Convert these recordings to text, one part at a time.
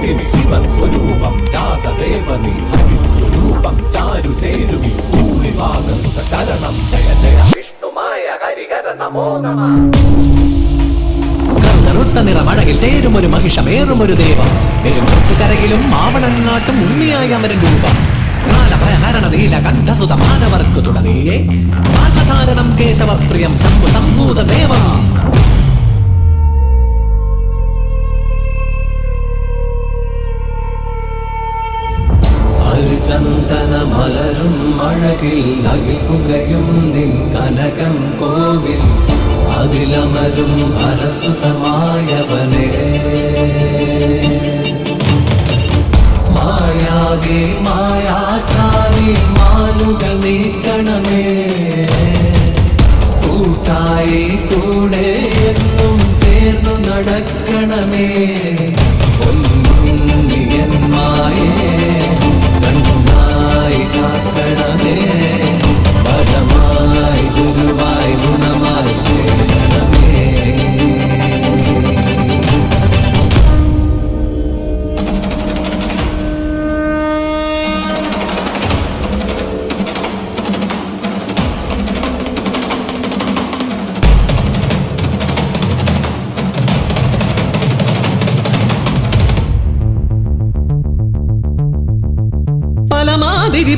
ദേവി ശിവസ്വരൂപം ജാതദേവനി ഹരിസ്വരൂപം ചാരു ചേരുവി ഭൂരിഭാഗസുത ശരണം ജയ ജയ വിഷ്ണുമായ ഹരിഹര നമോ നമഃ. കറുത്ത നിറമഴകിൽ ചേരുമൊരു മഹിഷമേറുമൊരു ദേവം പെരുമ്പുകരയിലും മാവണങ്ങാട്ടും ഉണ്ണിയായി അമരൻ രൂപം കാലഭയഹരണ നീല കണ്ഠസുത മാനവർക്കു തുടങ്ങിയേ നാശധാരണം കേശവപ്രിയം ശംഭു സംഭൂത ദേവം. ചന്ദന മലരും അഴകിൽ അകിൽപുകയും നിൻ കനകം കോവിൽ അതിലമരും അരസുതമായവനേ മായാവി മായാചാരി മാലുകൾ നീക്കണമേ കൂട്ടായി കൂടെ എന്നും ചേർന്നു നടക്കണമേ പൊന്നിയന്മായേ കണ്ണായി കാക്കണമേ പരമായി ഗുരുവായി ഗുണമായി ചേരണമേ.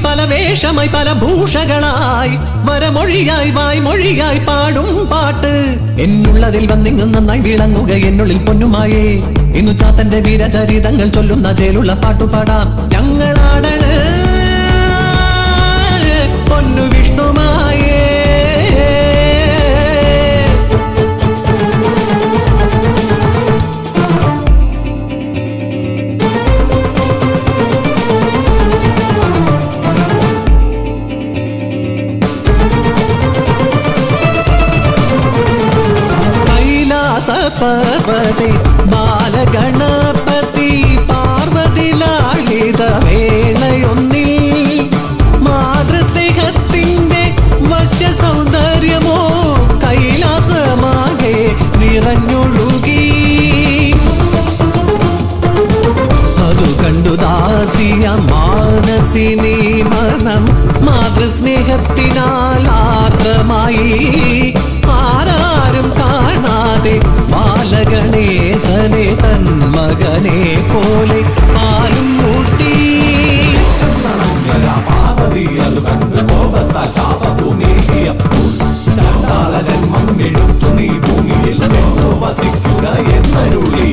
പല വേഷമായി പല ഭൂഷകളായി വരമൊഴിയായി വായ്മൊഴിയായി പാടും പാട്ട് എന്നുള്ളതിൽ വന്നിങ്ങും നന്നായി വിളങ്ങുക എന്നുള്ളിൽ പൊന്നുമായേ ഇന്നു ചാത്തന്റെ വീരചരിതങ്ങൾ ചൊല്ലുന്ന ചേലുള്ള പാട്ടുപാടാം ഞങ്ങളാടണ് പൊന്നു വിഷ്ണുമായേ. പാർവതി ബാലഗണപതി പാർവതി ലാളിത വേളയൊന്നിൽ മാതൃസ്നേഹത്തിന്റെ വശ്യ സൗന്ദര്യമോ കൈലാസമാകെ നിറഞ്ഞൊഴുകി അതു കണ്ടു ദാസിയ മാനസിനി മനം മാതൃസ്നേഹത്തിനാൽ ആർദ്രമായി ആരാരും കാണാതെ ബാലഗണേശനെ തൻ മകനെ പോലെ പാലും മൂട്ടി പാർവതി അത് കണ്ട് കോപത്താൽ ശാപഭൂമിയപ്പോൾ ചണ്ടാള ജന്മം എടുത്തു നീ ഭൂമിയിൽ വസിക്കുക എന്നരുളി.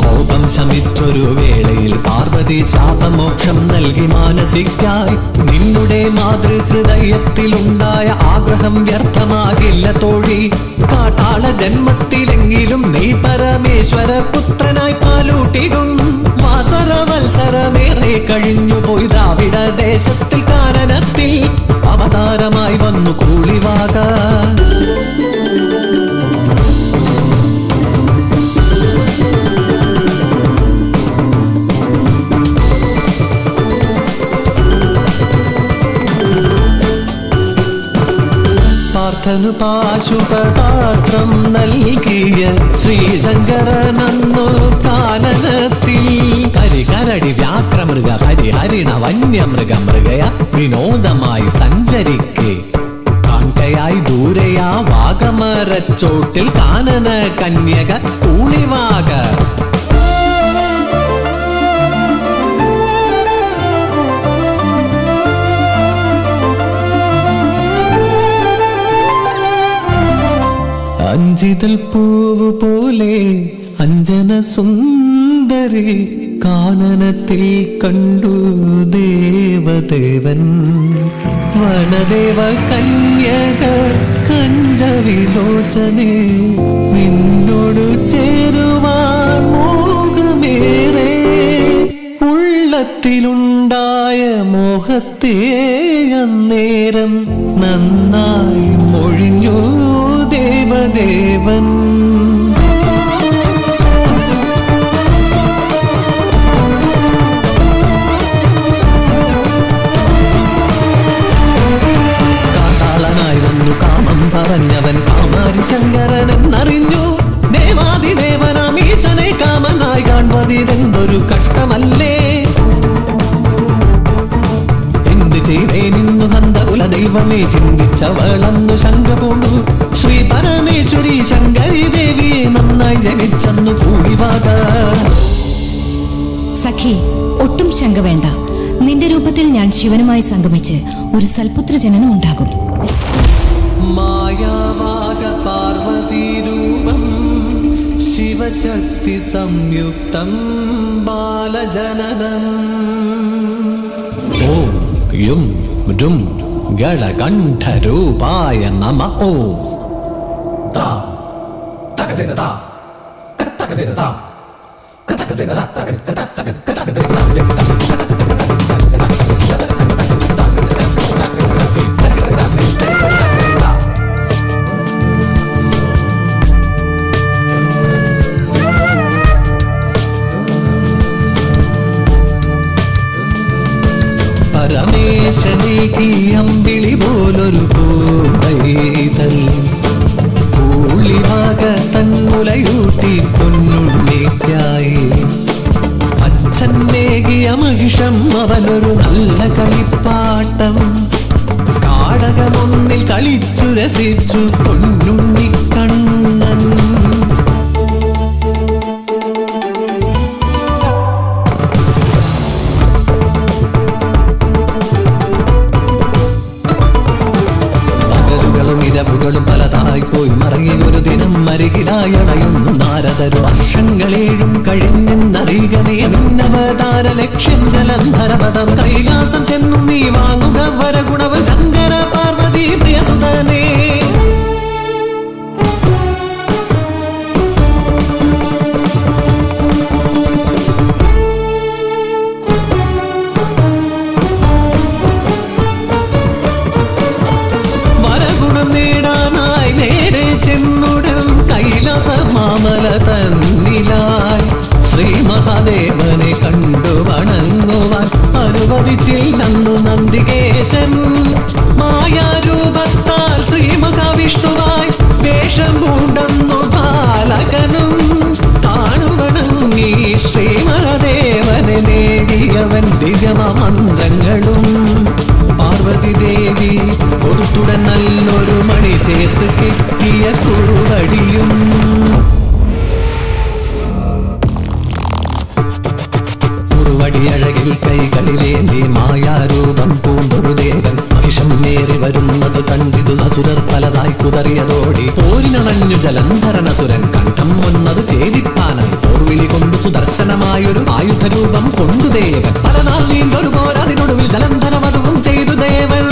കോപം ശമിച്ചൊരു വേളയിൽ പാർവതി ശാപമോക്ഷം നൽകി മാനസിക്കായി നിന്നുടെ മാതൃഹൃദയത്തിലുണ്ടായ ആഗ്രഹം വ്യർത്ഥമാകില്ല തോഴി കാട്ടാള ജന്മത്തിലെങ്കിലും നീ പരമേശ്വര പുത്രനായി പാലൂട്ടിടും വാസരവത്സരമേറെ കഴിഞ്ഞു പോയി ദ്രാവിഡ ദേശത്തിൽ കാനനത്തിൽ അവതാരമായി വന്നു കൂളിവാക. പാർത്ഥനു പാശുപതാസ്ത്രം നൽകിയ ശ്രീശങ്കരനന്നു കാനനത്തിൽ കരികരടി വ്യാക്രമൃഗ ഹരിഹരിണ വന്യമൃഗ മൃഗയ വിനോദമായി സഞ്ചരിക്കെ കാൺകയായി ദൂരെയാ വാഗമരച്ചോട്ടിൽ കാനന കന്യക കൂളിവാക. അഞ്ചിതൽ പൂവ് പോലെ അഞ്ജന സുന്ദരി കാനനത്തിൽ കണ്ടു ദേവദേവൻ വനദേവ കന്യക കഞ്ചവിലോചനെ നിന്നോടു ചേരുവാൻ മോഹമേറെ ഉള്ളത്തിലുണ്ടായ മോഹത്തെ അന്നേരം നന്നായി മൊഴിഞ്ഞു ദേവദേവൻ. കാട്ടാളനായി വന്നു കാമം പറഞ്ഞവൻ കാമാരി ശങ്കരൻ എന്നറിഞ്ഞു ദേവാദിദേവനാം ഈശനെ കാമനായി കാൺവതിതെന്തൊരു കഷ്ടം ദൈവമല്ലേ. എന്ത് ചെയ്തേനിന്നു ഹന്തകുല ദൈവമേ ചിന്തിച്ചവളന്നു ശങ്ക പൂണ്ടു. ശ്രീ പരമേശ്വരി ശങ്കരി ദേവിയെ നന്നായി ജനിച്ചെന്നു ഭൂരിഭാഗ. സഖി, ഒട്ടും ശങ്ക വേണ്ട. നിന്റെ രൂപത്തിൽ ഞാൻ ശിവനുമായി സംഗമിച്ച് ഒരു സൽപുത്ര ജനനം ഉണ്ടാകും. മായാവാക പാർവതി രൂപം ശിവശക്തി സംയുക്തം ബാലജനനം. ഓം യും രും ഗളകണ്ഠരൂപായ നമ. ഓം താ തകദിന താ തകദിന താ തകദിന താ തകദിന താ. പരമേശനേക്ക് അമ്പിളി പോലൊരു പൂവൈതൽ പൂളിവാക തന്മുലയൂട്ടി പൊന്നുണ്ണിക്കായി. അച്ഛനേകിയ മഹിഷം അവനൊരു നല്ല കളിപ്പാട്ടം. കാടകമൊന്നിൽ കളിച്ചു രസിച്ചു പൊന്നുണ്ണിക്കണ്ണൻ. ഇരവുകളും പലതായി പോയി മറങ്ങി ഒരു ദിനം അരികിലായണയുന്നു നാരദരു. വർഷങ്ങളേഴും കഴിഞ്ഞെന്നറിയുകനേ നിന്നവതാര ലക്ഷ്യം ജലന്ധരപദം. കൈലാസം ചെന്നു നീ വാങ്ങുക വരഗുണവ് ശങ്കര പാർവതി പ്രിയസുതനേ. മാമല തന്നിലായി ശ്രീ മഹാദേവനെ കണ്ടു വണങ്ങുവാൻ അനുവദിച്ചില്ലെന്നു നന്ദികേശൻ. മായാരൂപത്താൽ ശ്രീ മഹാവിഷ്ണുവായി വേഷം പൂണ്ടെന്നു ബാലകനും. കാണുവണങ്ങി ശ്രീ മഹാദേവനെ നേടിയവൻ ദിവ്യമന്ത്രങ്ങളും. പാർവതി ദേവി കൊടുത്തുടൻ നല്ലൊരു മണി ചേർത്ത് കെട്ടിയ കുറുവടിയും. കുറുവടിയഴകിൽ കൈകളിലേന്തി മായാരൂപം പൂണ്ടൊരു ദേവൻ. മഹിഷം നേറി വരുന്നത് കണ്ടിതു അസുരർ പലതായി കുതറിയതോടി. പോരിനണഞ്ഞു ജലന്ധരനസുരൻ കണ്ഠം ഒന്നത് ഛേദിപ്പാനായി. പോർവിളി കൊണ്ടു സുദർശനമായൊരു ആയുധരൂപം കൊണ്ടു ദേവൻ. പലനാൾ നീണ്ടൊരു പോരതിനൊടുവിൽ ജലന്ധരവധവും ചെയ്തു ദേവൻ.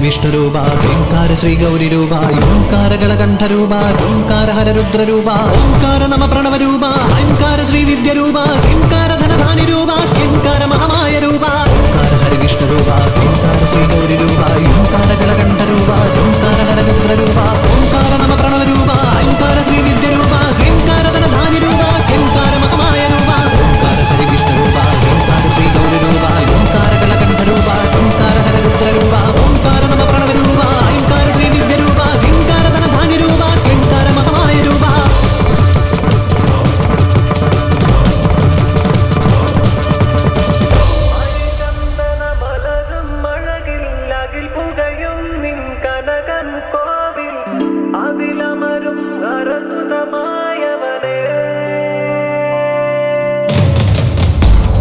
വിഷ്ണുരൂപ ഓംകാര ശ്രീ ഗൗരി രൂപ ഓംകാര ഗളകണ്ഠരൂപ ഓംകാര ഹരരുദ്രരൂപ ഓംകാര നമ പ്രണവരൂപ ഓംകാര ശ്രീ വിദ്യരൂപ ഓംകാര ധനധാനി രൂപ ഓംകാര മഹാമായ രൂപ ഓംകാര ഹരിവിഷ്ണുരൂപ ഓംകാര ശ്രീ ഗൗരി രൂപ ഓംകാര ഗളകണ്ഠരൂപ ഓംകാര ഹരരുദ്രരൂപ ഓംകാര നമ പ്രണവരൂപ ഓംകാര ശ്രീ വിദ്യരൂപ ഓംകാര ധനധാനി രൂപ ഓംകാര മഹാമായ രൂപ ഓംകാര ഹരിവിഷ്ണുരൂപ ഓംകാര ശ്രീ ഗൗരി രൂപ ഓംകാര ഗളകണ്ഠരൂപ ഓംകാര ഹരരുദ്രരൂപ ഓംകാര നമ പ്രണവരൂപ ഓംകാര ശ്രീ വിദ്യരൂപ ഓംകാര ധനധാനി രൂപ ഓംകാര മഹാമായ രൂപ.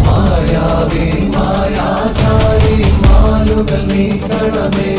മായാവി മായാചാരി മാലുകൾ നീക്കണമേ.